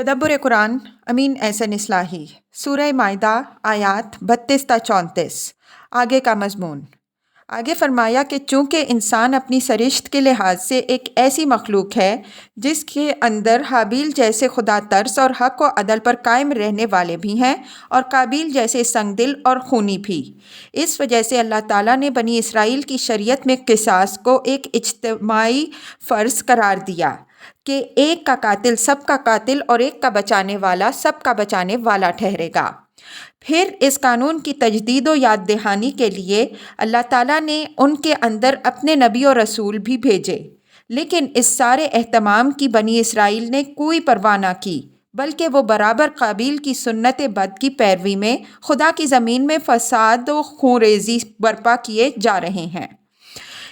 تدبر قرآن امین احسن اصلاحی سورہ مائدہ آیات 32 تا 34۔ آگے کا مضمون۔ آگے فرمایا کہ چونکہ انسان اپنی سرشت کے لحاظ سے ایک ایسی مخلوق ہے جس کے اندر حابیل جیسے خدا ترس اور حق و عدل پر قائم رہنے والے بھی ہیں اور قابیل جیسے سنگ دل اور خونی بھی، اس وجہ سے اللہ تعالیٰ نے بنی اسرائیل کی شریعت میں قصاص کو ایک اجتماعی فرض قرار دیا کہ ایک کا قاتل سب کا قاتل اور ایک کا بچانے والا سب کا بچانے والا ٹھہرے گا۔ پھر اس قانون کی تجدید و یاد دہانی کے لیے اللہ تعالیٰ نے ان کے اندر اپنے نبی و رسول بھی بھیجے، لیکن اس سارے اہتمام کی بنی اسرائیل نے کوئی پرواہ نہ کی، بلکہ وہ برابر قابیل کی سنت بد کی پیروی میں خدا کی زمین میں فساد و خونریزی برپا کیے جا رہے ہیں۔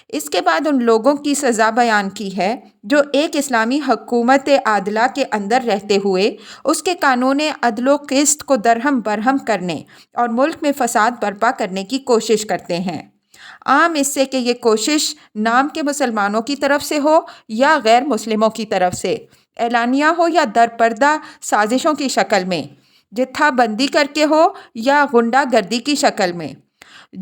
اس کے بعد ان لوگوں کی سزا بیان کی ہے جو ایک اسلامی حکومت عادلہ کے اندر رہتے ہوئے اس کے قانون عدل و قسط کو درہم برہم کرنے اور ملک میں فساد برپا کرنے کی کوشش کرتے ہیں، عام اس سے کہ یہ کوشش نام کے مسلمانوں کی طرف سے ہو یا غیر مسلموں کی طرف سے، اعلانیہ ہو یا در پردہ سازشوں کی شکل میں، جتھا بندی کر کے ہو یا غنڈہ گردی کی شکل میں۔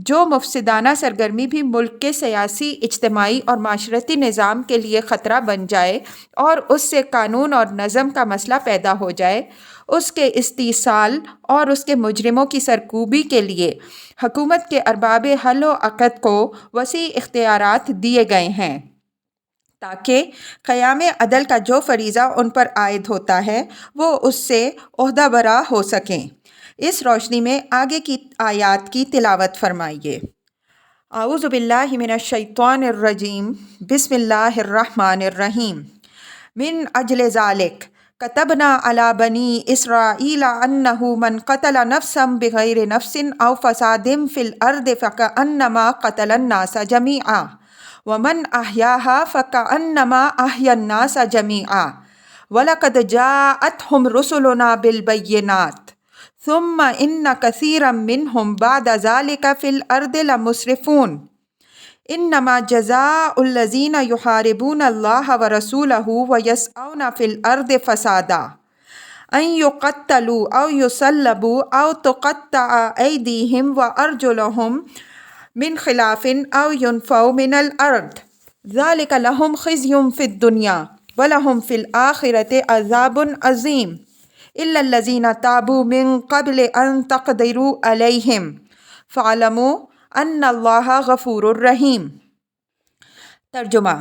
جو مفسدانہ سرگرمی بھی ملک کے سیاسی، اجتماعی اور معاشرتی نظام کے لیے خطرہ بن جائے اور اس سے قانون اور نظم کا مسئلہ پیدا ہو جائے، اس کے استئصال اور اس کے مجرموں کی سرکوبی کے لیے حکومت کے ارباب حل و عقد کو وسیع اختیارات دیے گئے ہیں تاکہ قیام عدل کا جو فریضہ ان پر عائد ہوتا ہے وہ اس سے عہدہ برا ہو سکیں۔ اس روشنی میں آگے کی آیات کی تلاوت فرمائیے۔ اعوذ باللہ من الشیطان الرجیم، بسم اللہ الرحمن الرحیم۔ من اجل ذالک کتبنا علی بنی اسرائیل انہ من قتل نفسا بغیر نفس او فساد فی الارض فکأنما قتل الناس جمیعا ومن احیاہا فکأنما احیا الناس جمیعا وَلَقَدْ جَاءَتْهُمْ رُسُلُنَا بِالْبَيِّنَاتِ ثُمَّ إِنَّ كَثِيرًا مِّنْهُمْ بَعْدَ ذَلِكَ فِي الْأَرْضِ لَمُسْرِفُونَ إِنَّمَا جَزَاءُ الَّذِينَ يُحَارِبُونَ اللَّهَ وَرَسُولَهُ وَيَسْعَوْنَ فِي الْأَرْضِ فَسَادًا أَن يُقَتَّلُوا أَوْ يُصَلَّبُوا أَوْ تُقَطَّعَ أَيْدِيهِمْ وَأَرْجُلُهُم مِّنْ خِلَافٍ أَوْ يُنفَوْا مِنَ الْأَرْضِ ذَلِكَ لَهُمْ خِزْيٌ فِي الدُّنْيَا وَلَهُمْ فِي الْآخِرَةِ عَذَابٌ عَظِيمٌ إِلَّا الَّذِينَ تَابُوا مِن قَبْلِ أَن تَقْدِرُوا عَلَيْهِمْ فَاعْلَمُوا أَنَّ اللَّهَ غَفُورٌ رَحِيمٌ۔ ترجمہ۔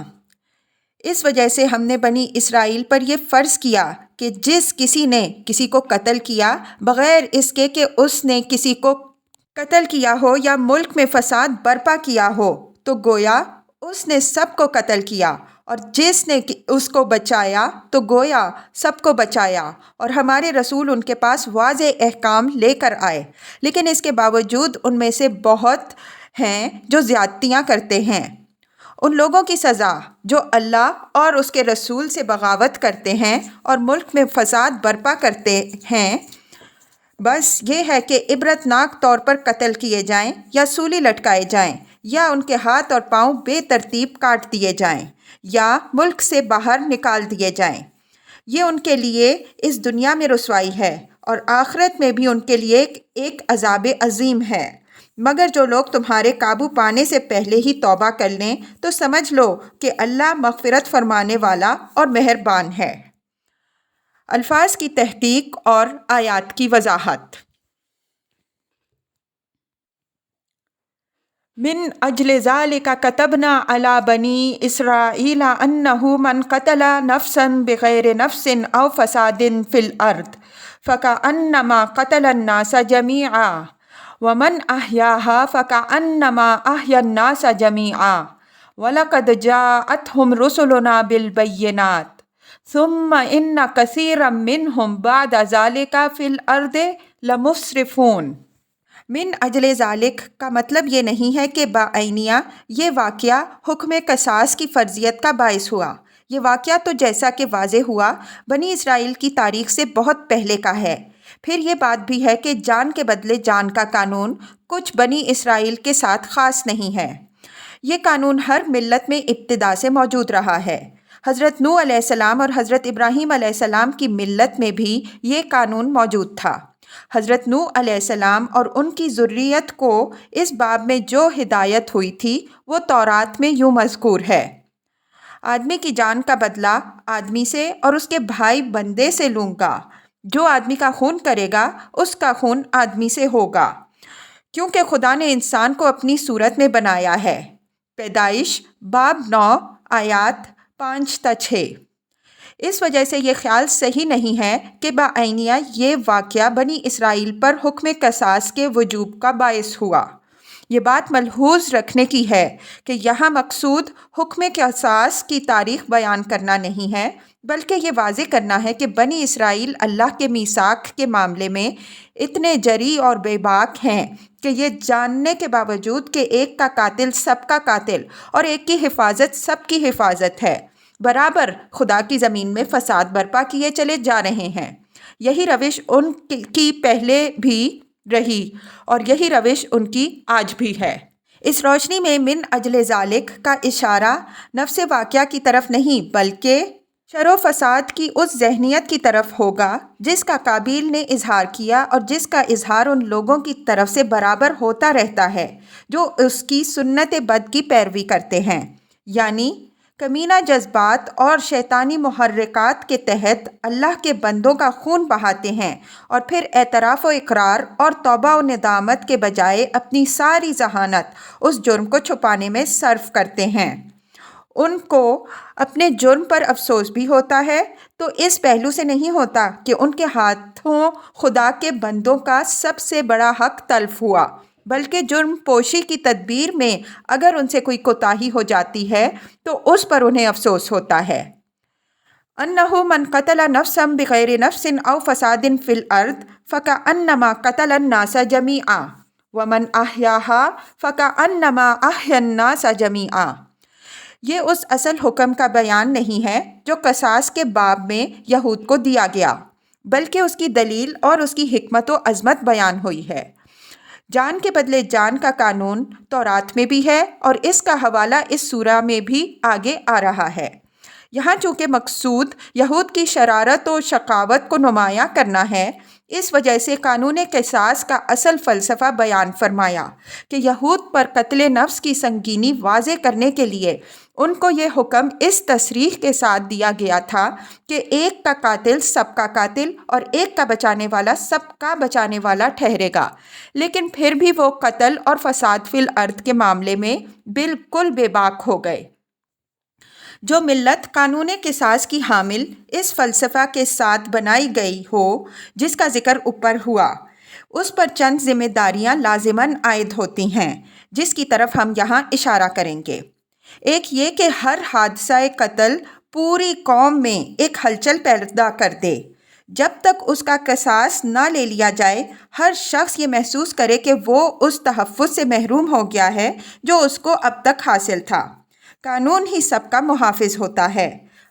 اس وجہ سے ہم نے بنی اسرائیل پر یہ فرض کیا کہ جس کسی نے کسی کو قتل کیا بغیر اس کے کہ اس نے کسی کو قتل کیا ہو یا ملک میں فساد برپا کیا ہو تو گویا اس نے سب کو قتل کیا، اور جس نے اس کو بچایا تو گویا سب کو بچایا، اور ہمارے رسول ان کے پاس واضح احکام لے کر آئے، لیکن اس کے باوجود ان میں سے بہت ہیں جو زیادتیاں کرتے ہیں۔ ان لوگوں کی سزا جو اللہ اور اس کے رسول سے بغاوت کرتے ہیں اور ملک میں فساد برپا کرتے ہیں، بس یہ ہے کہ عبرتناک طور پر قتل کیے جائیں یا سولی لٹکائے جائیں یا ان کے ہاتھ اور پاؤں بے ترتیب کاٹ دیے جائیں یا ملک سے باہر نکال دیے جائیں۔ یہ ان کے لیے اس دنیا میں رسوائی ہے اور آخرت میں بھی ان کے لیے ایک عذاب عظیم ہے، مگر جو لوگ تمہارے قابو پانے سے پہلے ہی توبہ کر لیں تو سمجھ لو کہ اللہ مغفرت فرمانے والا اور مہربان ہے۔ الفاظ کی تحقیق اور آیات کی وضاحت۔ من اجل ذالک کتبنا علی بنی اسرائیل انہ من قتل نفسا بغیر نفس او فساد فی الارض فکأنما قتل الناس جمیعا ومن احیاہا فکأنما احیا الناس جمیعا وَلَقَدْ جَاءَتْهُمْ رُسُلُنَا بِالْبَيِّنَاتِ ثُمَّ إِنَّ كَثِيرًا مِّنْهُمْ بَعْدَ ذَلِكَ فِي الْأَرْضِ لَمُسْرِفُونَ۔ من اجل ذالک کا مطلب یہ نہیں ہے کہ بعینیہ یہ واقعہ حکم قصاص کی فرضیت کا باعث ہوا۔ یہ واقعہ تو جیسا کہ واضح ہوا بنی اسرائیل کی تاریخ سے بہت پہلے کا ہے۔ پھر یہ بات بھی ہے کہ جان کے بدلے جان کا قانون کچھ بنی اسرائیل کے ساتھ خاص نہیں ہے۔ یہ قانون ہر ملت میں ابتدا سے موجود رہا ہے۔ حضرت نوح علیہ السلام اور حضرت ابراہیم علیہ السلام کی ملت میں بھی یہ قانون موجود تھا۔ حضرت نوح علیہ السلام اور ان کی ذریت کو اس باب میں جو ہدایت ہوئی تھی وہ تورات میں یوں مذکور ہے: آدمی کی جان کا بدلہ آدمی سے اور اس کے بھائی بندے سے لوں گا، جو آدمی کا خون کرے گا اس کا خون آدمی سے ہوگا، کیونکہ خدا نے انسان کو اپنی صورت میں بنایا ہے۔ پیدائش باب 9 آیات 5 تا 6۔ اس وجہ سے یہ خیال صحیح نہیں ہے کہ بعینیہ یہ واقعہ بنی اسرائیل پر حکم قصاص کے وجوب کا باعث ہوا۔ یہ بات ملحوظ رکھنے کی ہے کہ یہاں مقصود حکم قصاص کی تاریخ بیان کرنا نہیں ہے، بلکہ یہ واضح کرنا ہے کہ بنی اسرائیل اللہ کے میثاق کے معاملے میں اتنے جری اور بے باک ہیں کہ یہ جاننے کے باوجود کہ ایک کا قاتل سب کا قاتل اور ایک کی حفاظت سب کی حفاظت ہے، برابر خدا کی زمین میں فساد برپا کیے چلے جا رہے ہیں۔ یہی روش ان کی پہلے بھی رہی اور یہی روش ان کی آج بھی ہے۔ اس روشنی میں من اجل ذالک کا اشارہ نفس واقعہ کی طرف نہیں بلکہ شر و فساد کی اس ذہنیت کی طرف ہوگا جس کا قابیل نے اظہار کیا اور جس کا اظہار ان لوگوں کی طرف سے برابر ہوتا رہتا ہے جو اس کی سنت بد کی پیروی کرتے ہیں، یعنی کمینہ جذبات اور شیطانی محرکات کے تحت اللہ کے بندوں کا خون بہاتے ہیں اور پھر اعتراف و اقرار اور توبہ و ندامت کے بجائے اپنی ساری ذہانت اس جرم کو چھپانے میں صرف کرتے ہیں۔ ان کو اپنے جرم پر افسوس بھی ہوتا ہے تو اس پہلو سے نہیں ہوتا کہ ان کے ہاتھوں خدا کے بندوں کا سب سے بڑا حق تلف ہوا، بلکہ جرم پوشی کی تدبیر میں اگر ان سے کوئی کوتاہی ہو جاتی ہے تو اس پر انہیں افسوس ہوتا ہے۔ انہ من قتل نفسا بغیر نفس او فساد فی الارض فکأنما قتل الناس جمیعا ومن احیاها فکأنما احیا الناس جمیعا۔ یہ اس اصل حکم کا بیان نہیں ہے جو قصاص کے باب میں یہود کو دیا گیا، بلکہ اس کی دلیل اور اس کی حکمت و عظمت بیان ہوئی ہے۔ جان کے بدلے جان کا قانون تورات میں بھی ہے اور اس کا حوالہ اس سورہ میں بھی آگے آ رہا ہے۔ یہاں چونکہ مقصود یہود کی شرارت و شقاوت کو نمایاں کرنا ہے، اس وجہ سے قانون قصاص کا اصل فلسفہ بیان فرمایا کہ یہود پر قتل نفس کی سنگینی واضح کرنے کے لیے ان کو یہ حکم اس تصریح کے ساتھ دیا گیا تھا کہ ایک کا قاتل سب کا قاتل اور ایک کا بچانے والا سب کا بچانے والا ٹھہرے گا، لیکن پھر بھی وہ قتل اور فساد فی الارض کے معاملے میں بالکل بے باک ہو گئے۔ جو ملت قانون قصاص کی حامل اس فلسفہ کے ساتھ بنائی گئی ہو جس کا ذکر اوپر ہوا، اس پر چند ذمہ داریاں لازماً عائد ہوتی ہیں جس کی طرف ہم یہاں اشارہ کریں گے۔ ایک یہ کہ ہر حادثہ قتل پوری قوم میں ایک ہلچل پیدا کر دے۔ جب تک اس کا قصاص نہ لے لیا جائے ہر شخص یہ محسوس کرے کہ وہ اس تحفظ سے محروم ہو گیا ہے جو اس کو اب تک حاصل تھا۔ قانون ہی سب کا محافظ ہوتا ہے۔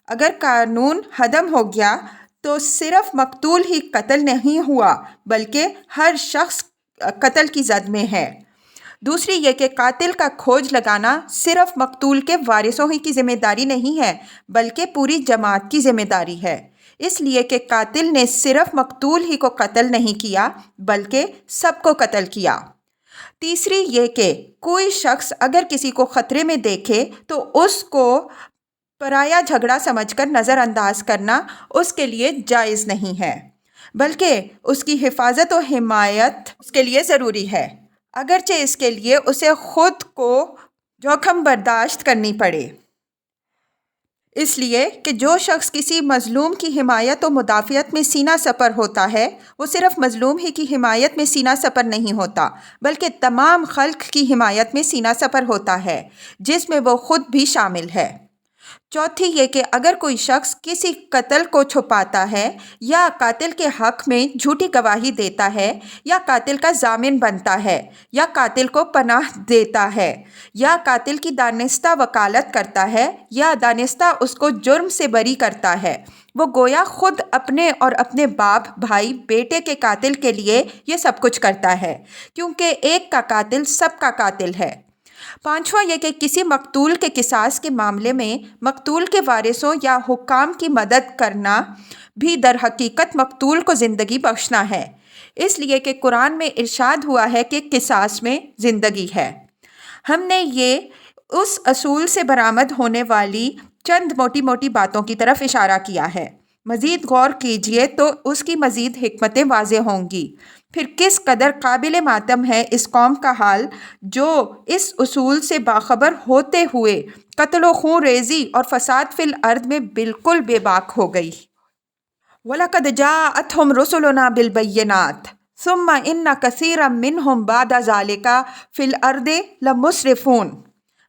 اگر قانون ہدم ہو گیا تو صرف مقتول ہی قتل نہیں ہوا بلکہ ہر شخص قتل کی زد میں ہے۔ دوسری یہ کہ قاتل کا کھوج لگانا صرف مقتول کے وارثوں ہی کی ذمہ داری نہیں ہے بلکہ پوری جماعت کی ذمہ داری ہے، اس لیے کہ قاتل نے صرف مقتول ہی کو قتل نہیں کیا بلکہ سب کو قتل کیا۔ تیسری یہ کہ کوئی شخص اگر کسی کو خطرے میں دیکھے تو اس کو پرایا جھگڑا سمجھ کر نظر انداز کرنا اس کے لیے جائز نہیں ہے، بلکہ اس کی حفاظت و حمایت اس کے لیے ضروری ہے، اگرچہ اس کے لیے اسے خود کو جوخم برداشت کرنی پڑے۔ اس لیے کہ جو شخص کسی مظلوم کی حمایت و مدافعت میں سینہ سپر ہوتا ہے وہ صرف مظلوم ہی کی حمایت میں سینہ سپر نہیں ہوتا بلکہ تمام خلق کی حمایت میں سینہ سپر ہوتا ہے جس میں وہ خود بھی شامل ہے۔ چوتھی یہ کہ اگر کوئی شخص کسی قتل کو چھپاتا ہے یا قاتل کے حق میں جھوٹی گواہی دیتا ہے یا قاتل کا ضامن بنتا ہے یا قاتل کو پناہ دیتا ہے یا قاتل کی دانستہ وکالت کرتا ہے یا دانستہ اس کو جرم سے بری کرتا ہے، وہ گویا خود اپنے اور اپنے باپ، بھائی، بیٹے کے قاتل کے لیے یہ سب کچھ کرتا ہے، کیونکہ ایک کا قاتل سب کا قاتل ہے۔ پانچواں یہ کہ کسی مقتول کے قصاص کے معاملے میں مقتول کے وارثوں یا حکام کی مدد کرنا بھی در حقیقت مقتول کو زندگی بخشنا ہے، اس لیے کہ قرآن میں ارشاد ہوا ہے کہ قصاص میں زندگی ہے۔ ہم نے یہ اس اصول سے برآمد ہونے والی چند موٹی موٹی باتوں کی طرف اشارہ کیا ہے، مزید غور کیجئے تو اس کی مزید حکمتیں واضح ہوں گی۔ پھر کس قدر قابل ماتم ہے اس قوم کا حال جو اس اصول سے باخبر ہوتے ہوئے قتل و خون ریزی اور فساد فی الارض میں بالکل بے باک ہو گئی۔ وَلَقَدْ جَاءَتْهُمْ رُسُلُنَا بِالْبَيِّنَاتِ ثُمَّ إِنَّ كَثِيرًا مِّنْهُمْ بَعْدَ ذَلِكَ فِي الْأَرْضِ لَمُسْرِفُونَ۔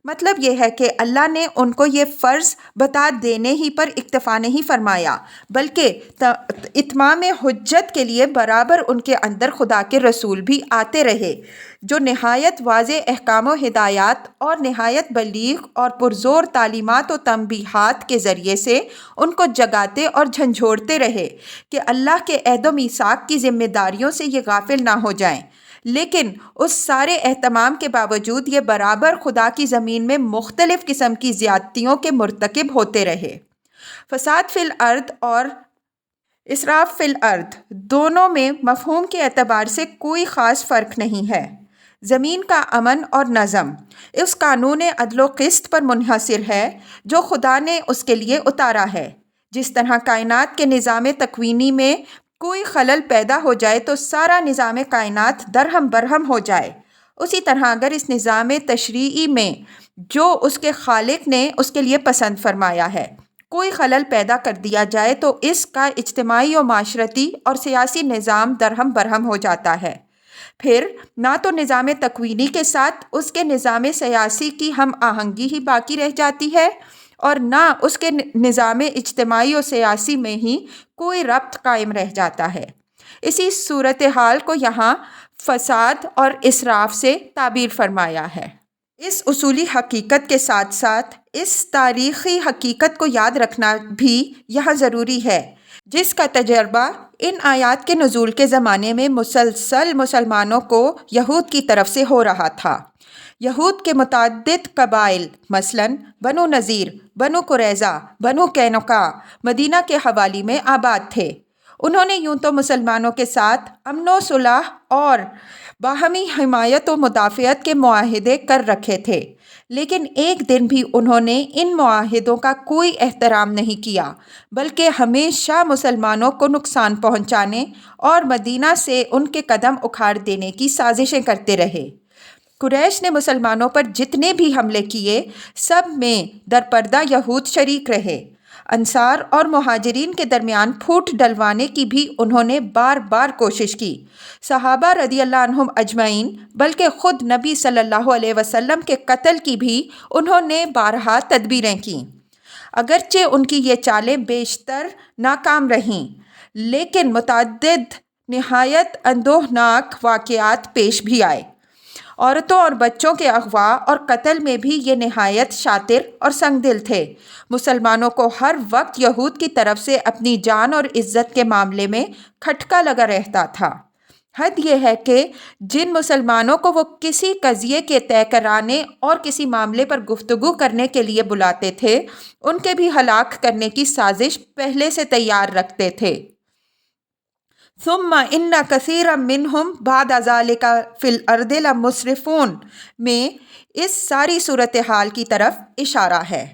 مطلب یہ ہے کہ اللہ نے ان کو یہ فرض بتا دینے ہی پر اکتفا نہیں فرمایا، بلکہ اتمام حجت کے لیے برابر ان کے اندر خدا کے رسول بھی آتے رہے جو نہایت واضح احکام و ہدایات اور نہایت بلیغ اور پرزور تعلیمات و تنبیہات کے ذریعے سے ان کو جگاتے اور جھنجھوڑتے رہے کہ اللہ کے عہد و میثاق کی ذمہ داریوں سے یہ غافل نہ ہو جائیں، لیکن اس سارے اہتمام کے باوجود یہ برابر خدا کی زمین میں مختلف قسم کی زیادتیوں کے مرتکب ہوتے رہے۔ فساد فی الارض اور اسراف فی الارض دونوں میں مفہوم کے اعتبار سے کوئی خاص فرق نہیں ہے۔ زمین کا امن اور نظم اس قانون عدل و قسط پر منحصر ہے جو خدا نے اس کے لیے اتارا ہے۔ جس طرح کائنات کے نظام تکوینی میں کوئی خلل پیدا ہو جائے تو سارا نظام کائنات درہم برہم ہو جائے، اسی طرح اگر اس نظام تشریعی میں جو اس کے خالق نے اس کے لیے پسند فرمایا ہے کوئی خلل پیدا کر دیا جائے تو اس کا اجتماعی و معاشرتی اور سیاسی نظام درہم برہم ہو جاتا ہے۔ پھر نہ تو نظام تکوینی کے ساتھ اس کے نظام سیاسی کی ہم آہنگی ہی باقی رہ جاتی ہے اور نہ اس کے نظام اجتماعی و سیاسی میں ہی کوئی ربط قائم رہ جاتا ہے۔ اسی صورتحال کو یہاں فساد اور اسراف سے تعبیر فرمایا ہے۔ اس اصولی حقیقت کے ساتھ ساتھ اس تاریخی حقیقت کو یاد رکھنا بھی یہاں ضروری ہے جس کا تجربہ ان آیات کے نزول کے زمانے میں مسلسل مسلمانوں کو یہود کی طرف سے ہو رہا تھا۔ یہود کے متعدد قبائل مثلاً بنو نذیر، بنو قریظہ، بنو قینقاع مدینہ کے حوالی میں آباد تھے۔ انہوں نے یوں تو مسلمانوں کے ساتھ امن و صلح اور باہمی حمایت و مدافعت کے معاہدے کر رکھے تھے، لیکن ایک دن بھی انہوں نے ان معاہدوں کا کوئی احترام نہیں کیا بلکہ ہمیشہ مسلمانوں کو نقصان پہنچانے اور مدینہ سے ان کے قدم اکھاڑ دینے کی سازشیں کرتے رہے۔ قریش نے مسلمانوں پر جتنے بھی حملے کیے سب میں درپردہ یہود شریک رہے۔ انصار اور مہاجرین کے درمیان پھوٹ ڈلوانے کی بھی انہوں نے بار بار کوشش کی۔ صحابہ رضی اللہ عنہم اجمعین بلکہ خود نبی صلی اللہ علیہ وسلم کے قتل کی بھی انہوں نے بارہا تدبیریں کیں۔ اگرچہ ان کی یہ چالیں بیشتر ناکام رہیں لیکن متعدد نہایت اندوہناک واقعات پیش بھی آئے۔ عورتوں اور بچوں کے اغوا اور قتل میں بھی یہ نہایت شاطر اور سنگ دل تھے۔ مسلمانوں کو ہر وقت یہود کی طرف سے اپنی جان اور عزت کے معاملے میں کھٹکا لگا رہتا تھا۔ حد یہ ہے کہ جن مسلمانوں کو وہ کسی قضیے کے طے کرانے اور کسی معاملے پر گفتگو کرنے کے لیے بلاتے تھے ان کے بھی ہلاک کرنے کی سازش پہلے سے تیار رکھتے تھے۔ ثم ان کثیرا منہم بعد ذلک فی الارض لمسرفون میں اس ساری صورتحال کی طرف اشارہ ہے۔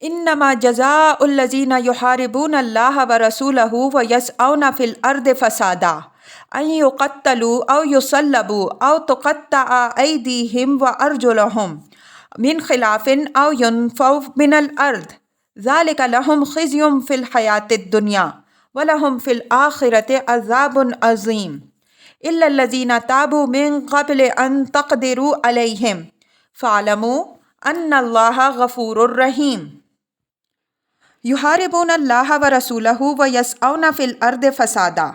انما جزاء الذین یحاربون اللہ ورسولہ ویسعون فی الارض فسادا ان یقتلوا او یصلبوا او تقطع ایدیہم وارجلہم من خلاف او ینفوا من الارض ذلک لہم خزی فی الحیاۃ الدنیا ولہم فی الآخرۃ عذاب عظیم الا الذین تابوا من قبل ان تقدروا علیہم فاعلموا ان اللہ غفور رحیم۔ یحاربون اللہ ورسولہ ویسعون فی الارض فسادا،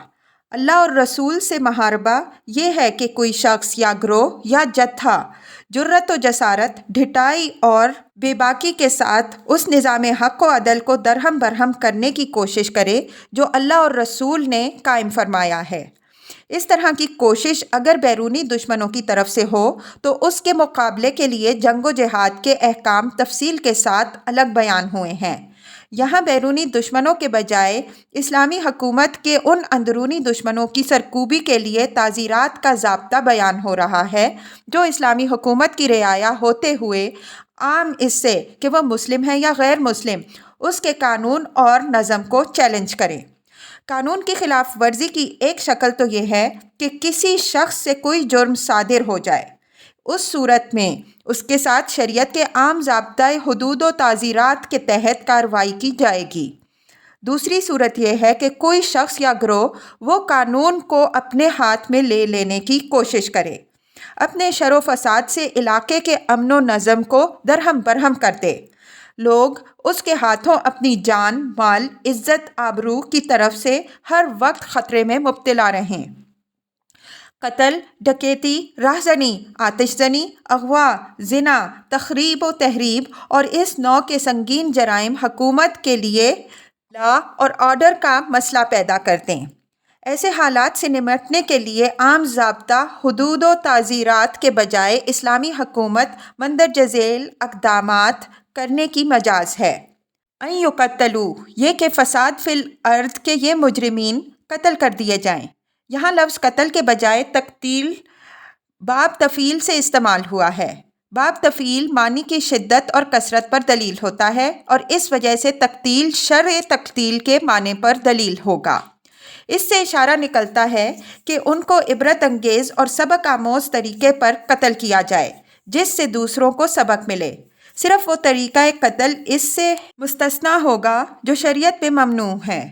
اللہ اور رسول سے محاربہ یہ ہے کہ کوئی شخص یا گروہ یا جتھا جرت و جسارت، ڈھٹائی اور بے باکی کے ساتھ اس نظام حق و عدل کو درہم برہم کرنے کی کوشش کرے جو اللہ اور رسول نے قائم فرمایا ہے۔ اس طرح کی کوشش اگر بیرونی دشمنوں کی طرف سے ہو تو اس کے مقابلے کے لیے جنگ و جہاد کے احکام تفصیل کے ساتھ الگ بیان ہوئے ہیں۔ یہاں بیرونی دشمنوں کے بجائے اسلامی حکومت کے ان اندرونی دشمنوں کی سرکوبی کے لیے تعزیرات کا ضابطہ بیان ہو رہا ہے جو اسلامی حکومت کی رعایا ہوتے ہوئے عام اس سے کہ وہ مسلم ہے یا غیر مسلم اس کے قانون اور نظم کو چیلنج کریں۔ قانون کی خلاف ورزی کی ایک شکل تو یہ ہے کہ کسی شخص سے کوئی جرم صادر ہو جائے، اس صورت میں اس کے ساتھ شریعت کے عام ضابطۂ حدود و تعزیرات کے تحت کارروائی کی جائے گی۔ دوسری صورت یہ ہے کہ کوئی شخص یا گروہ وہ قانون کو اپنے ہاتھ میں لے لینے کی کوشش کرے، اپنے شر و فساد سے علاقے کے امن و نظم کو درہم برہم کر دے، لوگ اس کے ہاتھوں اپنی جان، مال، عزت، آبرو کی طرف سے ہر وقت خطرے میں مبتلا رہیں۔ قتل، ڈکیتی، راہزنی، آتش زنی، اغوا، زنا، تخریب و تحریب اور اس نوع کے سنگین جرائم حکومت کے لیے لا اور آرڈر کا مسئلہ پیدا کرتے ہیں۔ ایسے حالات سے نمٹنے کے لیے عام ضابطہ حدود و تعزیرات کے بجائے اسلامی حکومت مندرجہ ذیل اقدامات کرنے کی مجاز ہے۔ ان یقتلوا، یہ کہ فساد فی الارض کے یہ مجرمین قتل کر دیے جائیں۔ یہاں لفظ قتل کے بجائے تقتیل باب تفعیل سے استعمال ہوا ہے۔ باب تفعیل معنی کی شدت اور کثرت پر دلیل ہوتا ہے اور اس وجہ سے تقتیل شرع تقتیل کے معنی پر دلیل ہوگا۔ اس سے اشارہ نکلتا ہے کہ ان کو عبرت انگیز اور سبق آموز طریقے پر قتل کیا جائے جس سے دوسروں کو سبق ملے۔ صرف وہ طریقہ قتل اس سے مستثنیٰ ہوگا جو شریعت میں ممنوع ہے،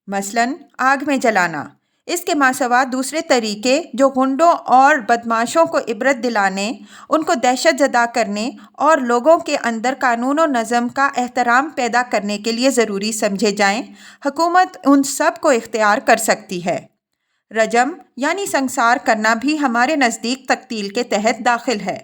مثلاً آگ میں جلانا۔ اس کے ماسوا دوسرے طریقے جو غنڈوں اور بدماشوں کو عبرت دلانے، ان کو دہشت زدہ کرنے اور لوگوں کے اندر قانون و نظم کا احترام پیدا کرنے کے لیے ضروری سمجھے جائیں، حکومت ان سب کو اختیار کر سکتی ہے۔ رجم یعنی سنسار کرنا بھی ہمارے نزدیک تقتیل کے تحت داخل ہے۔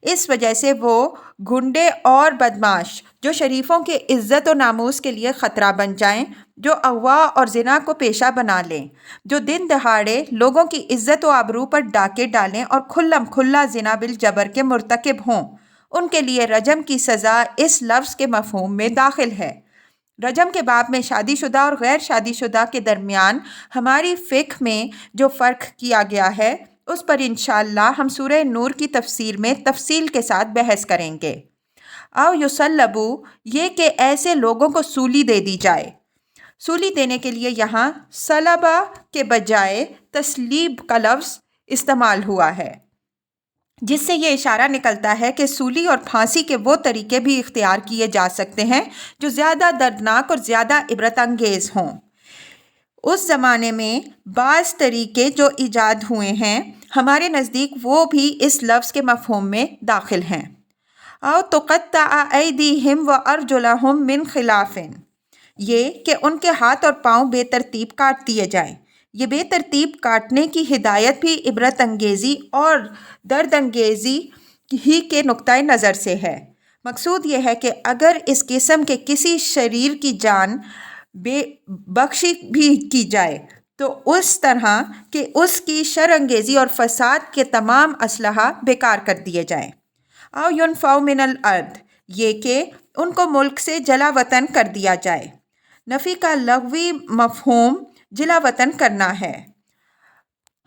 اس وجہ سے وہ گنڈے اور بدماش جو شریفوں کے عزت و ناموس کے لیے خطرہ بن جائیں، جو اغوا اور زنا کو پیشہ بنا لیں، جو دن دہاڑے لوگوں کی عزت و آبرو پر ڈاکے ڈالیں اور کھلم کھلا زنا بالجبر کے مرتکب ہوں، ان کے لیے رجم کی سزا اس لفظ کے مفہوم میں داخل ہے۔ رجم کے باب میں شادی شدہ اور غیر شادی شدہ کے درمیان ہماری فقہ میں جو فرق کیا گیا ہے اس پر انشاءاللہ ہم سورہ نور کی تفسیر میں تفصیل کے ساتھ بحث کریں گے۔ او یصلبو، یہ کہ ایسے لوگوں کو سولی دے دی جائے۔ سولی دینے کے لیے یہاں صلبہ کے بجائے تسلیب کا لفظ استعمال ہوا ہے، جس سے یہ اشارہ نکلتا ہے کہ سولی اور پھانسی کے وہ طریقے بھی اختیار کیے جا سکتے ہیں جو زیادہ دردناک اور زیادہ عبرت انگیز ہوں۔ اس زمانے میں بعض طریقے جو ایجاد ہوئے ہیں ہمارے نزدیک وہ بھی اس لفظ کے مفہوم میں داخل ہیں۔ او تقطع ایدیہم وارجلہم من خلاف، یہ کہ ان کے ہاتھ اور پاؤں بے ترتیب کاٹ دیے جائیں۔ یہ بے ترتیب کاٹنے کی ہدایت بھی عبرت انگیزی اور درد انگیزی ہی کے نقطۂ نظر سے ہے۔ مقصود یہ ہے کہ اگر اس قسم کے کسی شریر کی جان بے بخشی بھی کی جائے تو اس طرح کہ اس کی شر انگیزی اور فساد کے تمام اسلحہ بیکار کر دیے جائیں۔ او ینفوا من الارض، یہ کہ ان کو ملک سے جلا وطن کر دیا جائے۔ نفی کا لغوی مفہوم جلا وطن کرنا ہے۔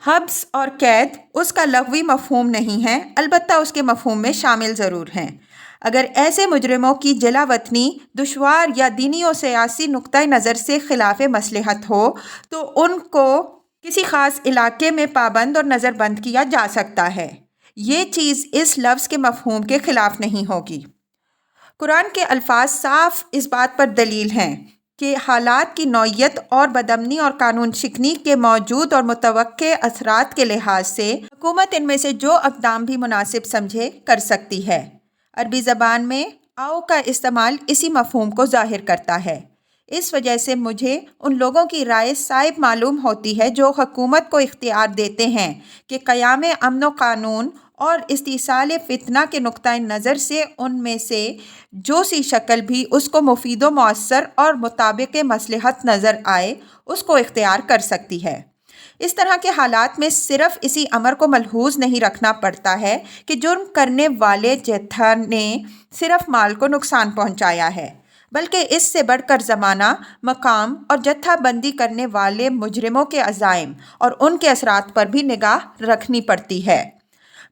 حبس اور قید اس کا لغوی مفہوم نہیں ہے، البتہ اس کے مفہوم میں شامل ضرور ہیں۔ اگر ایسے مجرموں کی جلا وطنی دشوار یا دینی و سیاسی نقطۂ نظر سے خلاف مصلحت ہو تو ان کو کسی خاص علاقے میں پابند اور نظر بند کیا جا سکتا ہے۔ یہ چیز اس لفظ کے مفہوم کے خلاف نہیں ہوگی۔ قرآن کے الفاظ صاف اس بات پر دلیل ہیں کہ حالات کی نوعیت اور بدامنی اور قانون شکنی کے موجود اور متوقع اثرات کے لحاظ سے حکومت ان میں سے جو اقدام بھی مناسب سمجھے کر سکتی ہے۔ عربی زبان میں او کا استعمال اسی مفہوم کو ظاہر کرتا ہے۔ اس وجہ سے مجھے ان لوگوں کی رائے صائب معلوم ہوتی ہے جو حکومت کو اختیار دیتے ہیں کہ قیام امن و قانون اور استئصال فتنہ کے نقطۂ نظر سے ان میں سے جو سی شکل بھی اس کو مفید و مؤثر اور مطابق مصلحت نظر آئے اس کو اختیار کر سکتی ہے۔ اس طرح کے حالات میں صرف اسی امر کو ملحوظ نہیں رکھنا پڑتا ہے کہ جرم کرنے والے جتھا نے صرف مال کو نقصان پہنچایا ہے، بلکہ اس سے بڑھ کر زمانہ، مقام اور جتھا بندی کرنے والے مجرموں کے عزائم اور ان کے اثرات پر بھی نگاہ رکھنی پڑتی ہے۔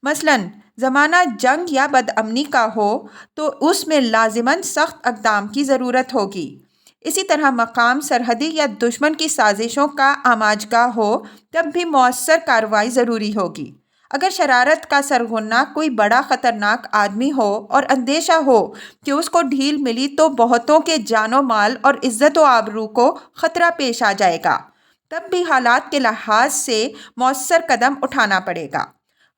مثلاً زمانہ جنگ یا بدامنی کا ہو تو اس میں لازماً سخت اقدام کی ضرورت ہوگی۔ اسی طرح مقام سرحدی یا دشمن کی سازشوں کا آماجگاہ ہو تب بھی مؤثر کارروائی ضروری ہوگی۔ اگر شرارت کا سرغنہ کوئی بڑا خطرناک آدمی ہو اور اندیشہ ہو کہ اس کو ڈھیل ملی تو بہتوں کے جان و مال اور عزت و آبرو کو خطرہ پیش آ جائے گا، تب بھی حالات کے لحاظ سے مؤثر قدم اٹھانا پڑے گا۔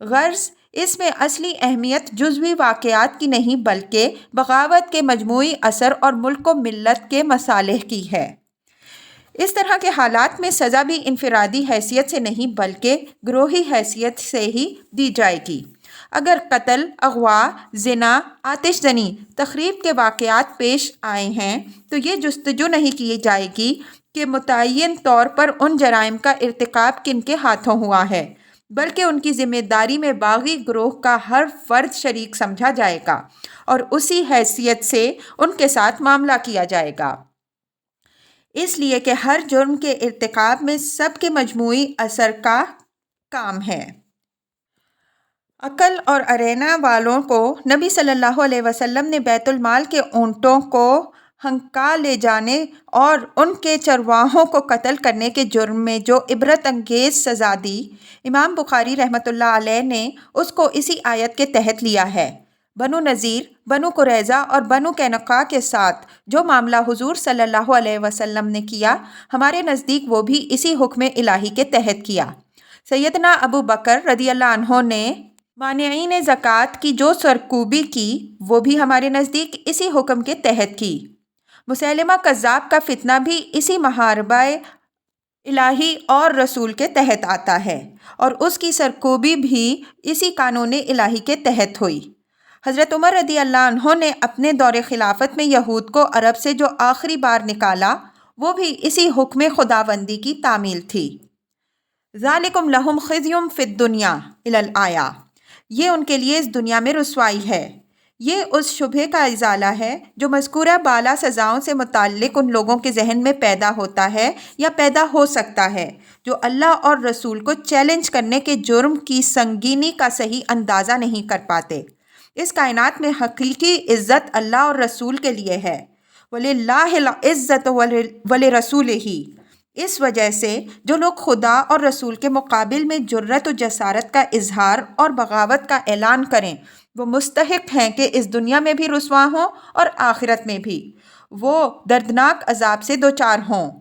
غرض اس میں اصلی اہمیت جزوی واقعات کی نہیں بلکہ بغاوت کے مجموعی اثر اور ملک و ملت کے مصالح کی ہے۔ اس طرح کے حالات میں سزا بھی انفرادی حیثیت سے نہیں بلکہ گروہی حیثیت سے ہی دی جائے گی۔ اگر قتل، اغوا، زنا، آتش زنی، تخریب کے واقعات پیش آئے ہیں تو یہ جستجو نہیں کی جائے گی کہ متعین طور پر ان جرائم کا ارتکاب کن کے ہاتھوں ہوا ہے، بلکہ ان کی ذمہ داری میں باغی گروہ کا ہر فرد شریک سمجھا جائے گا اور اسی حیثیت سے ان کے ساتھ معاملہ کیا جائے گا، اس لیے کہ ہر جرم کے ارتکاب میں سب کے مجموعی اثر کا کام ہے۔ عقل اور ارینا والوں کو نبی صلی اللہ علیہ وسلم نے بیت المال کے اونٹوں کو ہنکا لے جانے اور ان کے چرواہوں کو قتل کرنے کے جرم میں جو عبرت انگیز سزا دی، امام بخاری رحمۃ اللہ علیہ نے اس کو اسی آیت کے تحت لیا ہے۔ بنو نذیر، بنو قریظہ اور بنو قینقاع کے ساتھ جو معاملہ حضور صلی اللہ علیہ وسلم نے کیا، ہمارے نزدیک وہ بھی اسی حکم الہی کے تحت کیا۔ سیدنا ابو بکر رضی اللہ عنہ نے مانعین زکوٰۃ کی جو سرکوبی کی وہ بھی ہمارے نزدیک اسی حکم کے تحت کی۔ مسیلمہ کذاب کا فتنہ بھی اسی محاربہ الہی اور رسول کے تحت آتا ہے اور اس کی سرکوبی بھی اسی قانون الہی کے تحت ہوئی۔ حضرت عمر رضی اللہ عنہ نے اپنے دور خلافت میں یہود کو عرب سے جو آخری بار نکالا وہ بھی اسی حکم خداوندی کی تعمیل تھی۔ ذالکم لہم خزی فی الدنیا الی الآیہ، یہ ان کے لیے اس دنیا میں رسوائی ہے۔ یہ اس شبہے کا ازالہ ہے جو مذکورہ بالا سزاؤں سے متعلق ان لوگوں کے ذہن میں پیدا ہوتا ہے یا پیدا ہو سکتا ہے جو اللہ اور رسول کو چیلنج کرنے کے جرم کی سنگینی کا صحیح اندازہ نہیں کر پاتے۔ اس کائنات میں حقیقی عزت اللہ اور رسول کے لیے ہے۔ وَلِلَّهِ الْعِزَّةُ وَلِرَسُولِهِ، اس وجہ سے جو لوگ خدا اور رسول کے مقابل میں جرأت و جسارت کا اظہار اور بغاوت کا اعلان کریں وہ مستحق ہیں کہ اس دنیا میں بھی رسوا ہوں اور آخرت میں بھی وہ دردناک عذاب سے دوچار ہوں۔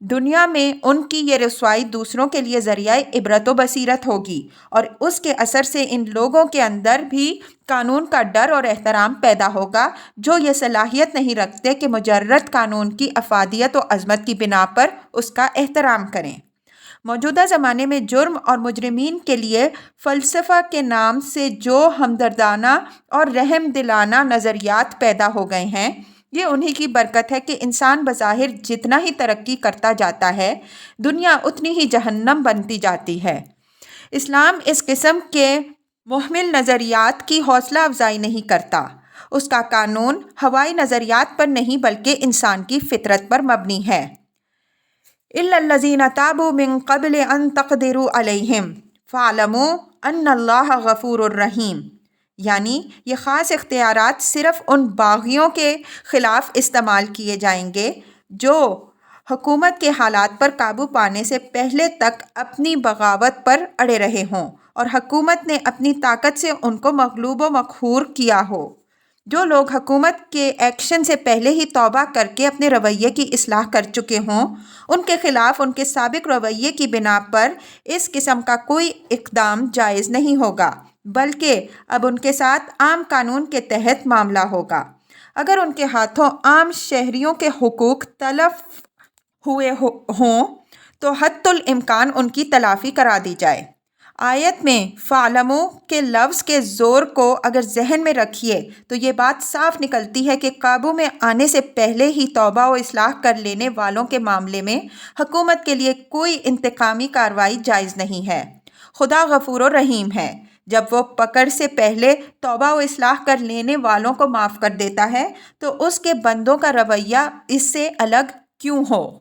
دنیا میں ان کی یہ رسوائی دوسروں کے لیے ذریعہ عبرت و بصیرت ہوگی اور اس کے اثر سے ان لوگوں کے اندر بھی قانون کا ڈر اور احترام پیدا ہوگا جو یہ صلاحیت نہیں رکھتے کہ مجرد قانون کی افادیت و عظمت کی بنا پر اس کا احترام کریں۔ موجودہ زمانے میں جرم اور مجرمین کے لیے فلسفہ کے نام سے جو ہمدردانہ اور رحم دلانہ نظریات پیدا ہو گئے ہیں، یہ انہی کی برکت ہے کہ انسان بظاہر جتنا ہی ترقی کرتا جاتا ہے دنیا اتنی ہی جہنم بنتی جاتی ہے۔ اسلام اس قسم کے محمل نظریات کی حوصلہ افزائی نہیں کرتا۔ اس کا قانون ہوائی نظریات پر نہیں بلکہ انسان کی فطرت پر مبنی ہے۔ إِلَّا الَّذِينَ تَابُوا مِن قَبْلِ أَن تَقْدِرُوا عَلَيْهِمْ فَاعْلَمُوا أَنَّ اللَّهَ غَفُورٌ رَحِيمٌ، یعنی یہ خاص اختیارات صرف ان باغیوں کے خلاف استعمال کیے جائیں گے جو حکومت کے حالات پر قابو پانے سے پہلے تک اپنی بغاوت پر اڑے رہے ہوں اور حکومت نے اپنی طاقت سے ان کو مغلوب و مقہور کیا ہو۔ جو لوگ حکومت کے ایکشن سے پہلے ہی توبہ کر کے اپنے رویے کی اصلاح کر چکے ہوں ان کے خلاف ان کے سابق رویے کی بنا پر اس قسم کا کوئی اقدام جائز نہیں ہوگا بلکہ اب ان کے ساتھ عام قانون کے تحت معاملہ ہوگا۔ اگر ان کے ہاتھوں عام شہریوں کے حقوق تلف ہوئے ہوں تو حتی الامکان ان کی تلافی کرا دی جائے۔ آیت میں فَاعْلَمُوا کے لفظ کے زور کو اگر ذہن میں رکھیے تو یہ بات صاف نکلتی ہے کہ قابو میں آنے سے پہلے ہی توبہ و اصلاح کر لینے والوں کے معاملے میں حکومت کے لیے کوئی انتقامی کارروائی جائز نہیں ہے۔ خدا غفور و رحیم ہے، جب وہ پکڑ سے پہلے توبہ و اصلاح کر لینے والوں کو معاف کر دیتا ہے تو اس کے بندوں کا رویہ اس سے الگ کیوں ہو؟